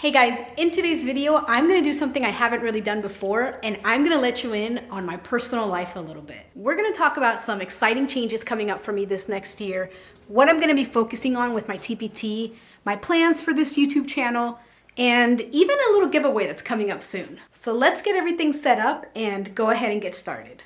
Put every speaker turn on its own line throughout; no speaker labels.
Hey guys, in today's video, I'm gonna do something I haven't really done before, and I'm gonna let you in on my personal life a little bit. We're gonna talk about some exciting changes coming up for me this next year, what I'm gonna be focusing on with my TPT, my plans for this YouTube channel, and even a little giveaway that's coming up soon. So let's get everything set up and go ahead and get started.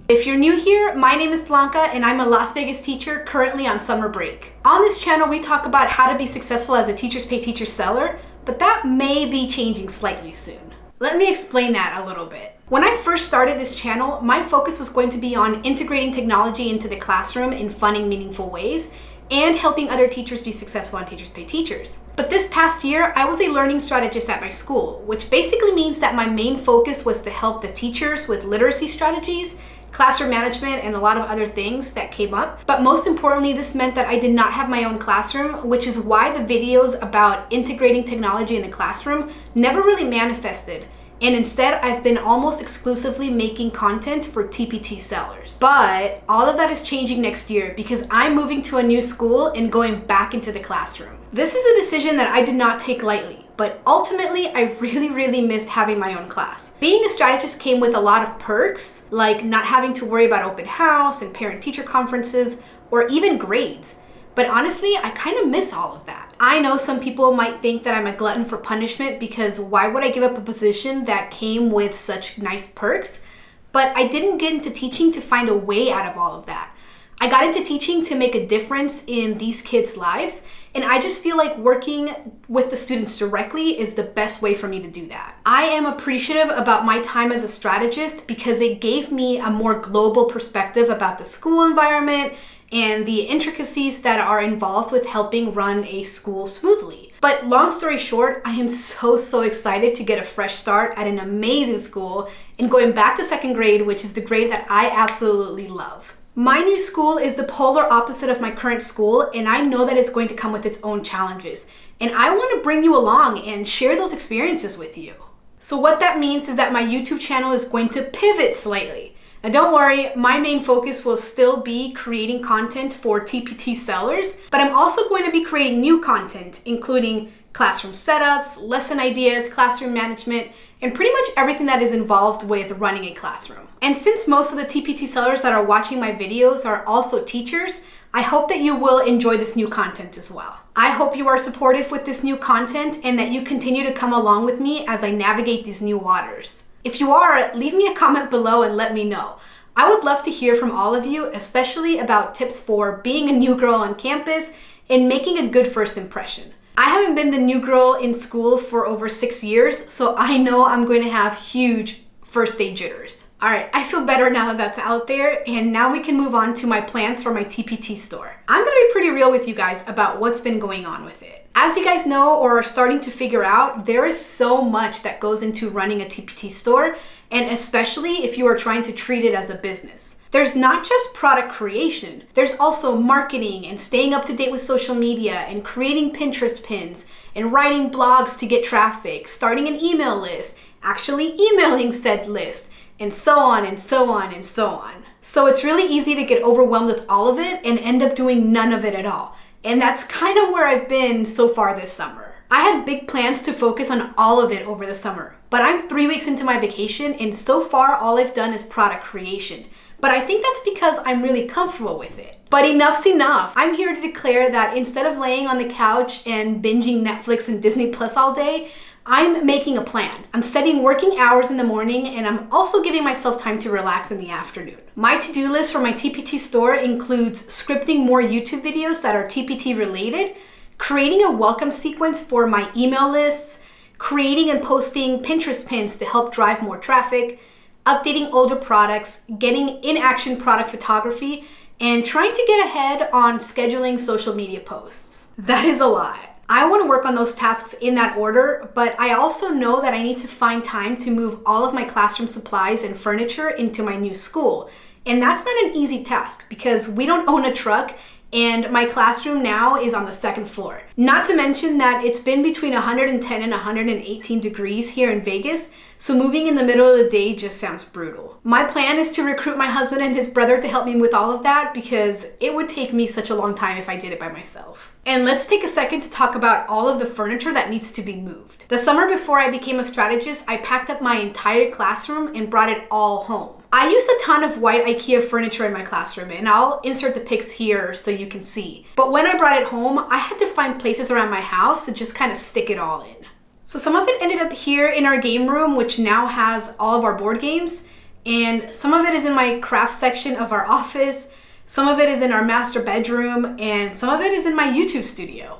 If you're new here, my name is Blanca and I'm a Las Vegas teacher currently on summer break. On this channel, we talk about how to be successful as a Teachers Pay Teachers seller, but that may be changing slightly soon. Let me explain that a little bit. When I first started this channel, my focus was going to be on integrating technology into the classroom in fun and meaningful ways, and helping other teachers be successful on Teachers Pay Teachers. But this past year, I was a learning strategist at my school, which basically means that my main focus was to help the teachers with literacy strategies, classroom management, and a lot of other things that came up. But most importantly, this meant that I did not have my own classroom, which is why the videos about integrating technology in the classroom never really manifested. And instead, I've been almost exclusively making content for TPT sellers. But all of that is changing next year because I'm moving to a new school and going back into the classroom. This is a decision that I did not take lightly, but ultimately, I really missed having my own class. Being a strategist came with a lot of perks, like not having to worry about open house and parent-teacher conferences, or even grades. But honestly, I kind of miss all of that. I know some people might think that I'm a glutton for punishment because why would I give up a position that came with such nice perks? But I didn't get into teaching to find a way out of all of that. I got into teaching to make a difference in these kids' lives, and I just feel like working with the students directly is the best way for me to do that. I am appreciative about my time as a strategist because it gave me a more global perspective about the school environment and the intricacies that are involved with helping run a school smoothly. But long story short, I am so excited to get a fresh start at an amazing school and going back to second grade, which is the grade that I absolutely love. My new school is the polar opposite of my current school, and I know that it's going to come with its own challenges. And I want to bring you along and share those experiences with you. So what that means is that my YouTube channel is going to pivot slightly. Now don't worry, my main focus will still be creating content for TPT sellers, but I'm also going to be creating new content, including classroom setups, lesson ideas, classroom management, and pretty much everything that is involved with running a classroom. And since most of the TPT sellers that are watching my videos are also teachers, I hope that you will enjoy this new content as well. I hope you are supportive with this new content and that you continue to come along with me as I navigate these new waters. If you are, leave me a comment below and let me know. I would love to hear from all of you, especially about tips for being a new girl on campus and making a good first impression. I haven't been the new girl in school for over 6 years, so I know I'm going to have huge first day jitters. All right, I feel better now that that's out there, and now we can move on to my plans for my TPT store. I'm gonna be pretty real with you guys about what's been going on with it. As you guys know or are starting to figure out, there is so much that goes into running a TPT store, and especially if you are trying to treat it as a business. There's not just product creation, there's also marketing and staying up to date with social media and creating Pinterest pins and writing blogs to get traffic, starting an email list, actually emailing said list, and so on and so on and so on. So it's really easy to get overwhelmed with all of it and end up doing none of it at all. And that's kind of where I've been so far this summer. I had big plans to focus on all of it over the summer, but I'm 3 weeks into my vacation and so far all I've done is product creation. But I think that's because I'm really comfortable with it. But enough's enough. I'm here to declare that instead of laying on the couch and binging Netflix and Disney Plus all day, I'm making a plan. I'm setting working hours in the morning and I'm also giving myself time to relax in the afternoon. My to-do list for my TPT store includes scripting more YouTube videos that are TPT related, creating a welcome sequence for my email lists, creating and posting Pinterest pins to help drive more traffic, updating older products, getting in-action product photography, and trying to get ahead on scheduling social media posts. That is a lot. I want to work on those tasks in that order, but I also know that I need to find time to move all of my classroom supplies and furniture into my new school. And that's not an easy task because we don't own a truck and my classroom now is on the second floor. Not to mention that it's been between 110 and 118 degrees here in Vegas, so moving in the middle of the day just sounds brutal. My plan is to recruit my husband and his brother to help me with all of that because it would take me such a long time if I did it by myself. And let's take a second to talk about all of the furniture that needs to be moved. The summer before I became a strategist, I packed up my entire classroom and brought it all home. I use a ton of white IKEA furniture in my classroom, and I'll insert the pics here so you can see. But when I brought it home, I had to find places around my house to just kind of stick it all in. So some of it ended up here in our game room, which now has all of our board games, and some of it is in my craft section of our office, some of it is in our master bedroom, and some of it is in my YouTube studio.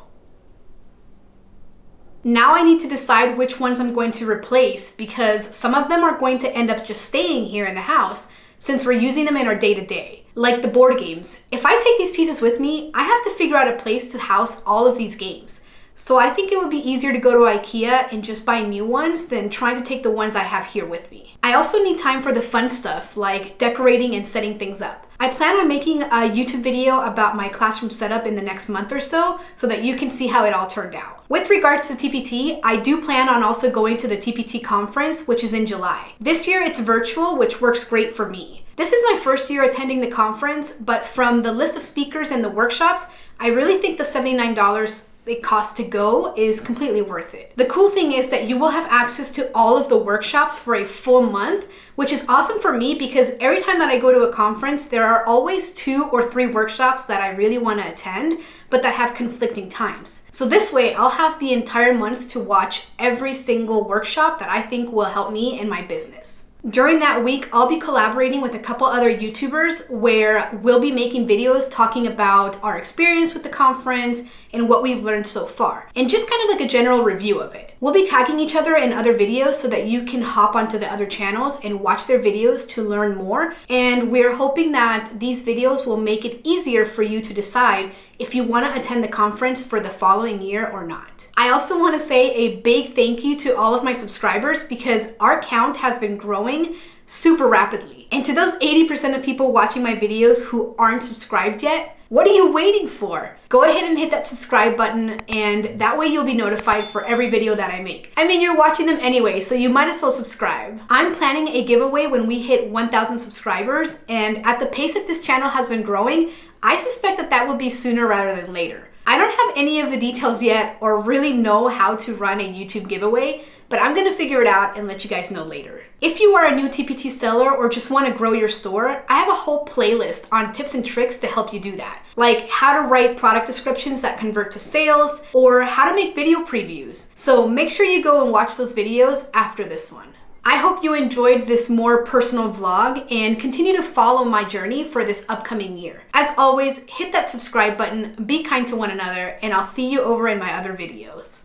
Now I need to decide which ones I'm going to replace because some of them are going to end up just staying here in the house since we're using them in our day-to-day. Like the board games. If I take these pieces with me, I have to figure out a place to house all of these games. So I think it would be easier to go to IKEA and just buy new ones than trying to take the ones I have here with me. I also need time for the fun stuff like decorating and setting things up. I plan on making a YouTube video about my classroom setup in the next month or so that you can see how it all turned out. With regards to TPT, I do plan on also going to the TPT conference, which is in July. This year it's virtual, which works great for me. This is my first year attending the conference, but from the list of speakers and the workshops, I really think the $79 it costs to go is completely worth it. The cool thing is that you will have access to all of the workshops for a full month, which is awesome for me because every time that I go to a conference, there are always 2 or 3 workshops that I really want to attend, but that have conflicting times. So this way, I'll have the entire month to watch every single workshop that I think will help me in my business. During that week, I'll be collaborating with a couple other YouTubers where we'll be making videos talking about our experience with the conference and what we've learned so far, and just kind of like a general review of it. We'll be tagging each other in other videos so that you can hop onto the other channels and watch their videos to learn more, and we're hoping that these videos will make it easier for you to decide if you want to attend the conference for the following year or not. I also want to say a big thank you to all of my subscribers because our count has been growing super rapidly. And to those 80% of people watching my videos who aren't subscribed yet, what are you waiting for? Go ahead and hit that subscribe button, and that way you'll be notified for every video that I make. I mean, you're watching them anyway, so you might as well subscribe. I'm planning a giveaway when we hit 1,000 subscribers, and at the pace that this channel has been growing, I suspect that that will be sooner rather than later. I don't have any of the details yet or really know how to run a YouTube giveaway, but I'm gonna figure it out and let you guys know later. If you are a new TPT seller or just wanna grow your store, I have a whole playlist on tips and tricks to help you do that. Like how to write product descriptions that convert to sales or how to make video previews. So make sure you go and watch those videos after this one. I hope you enjoyed this more personal vlog and continue to follow my journey for this upcoming year. As always, hit that subscribe button, be kind to one another, and I'll see you over in my other videos.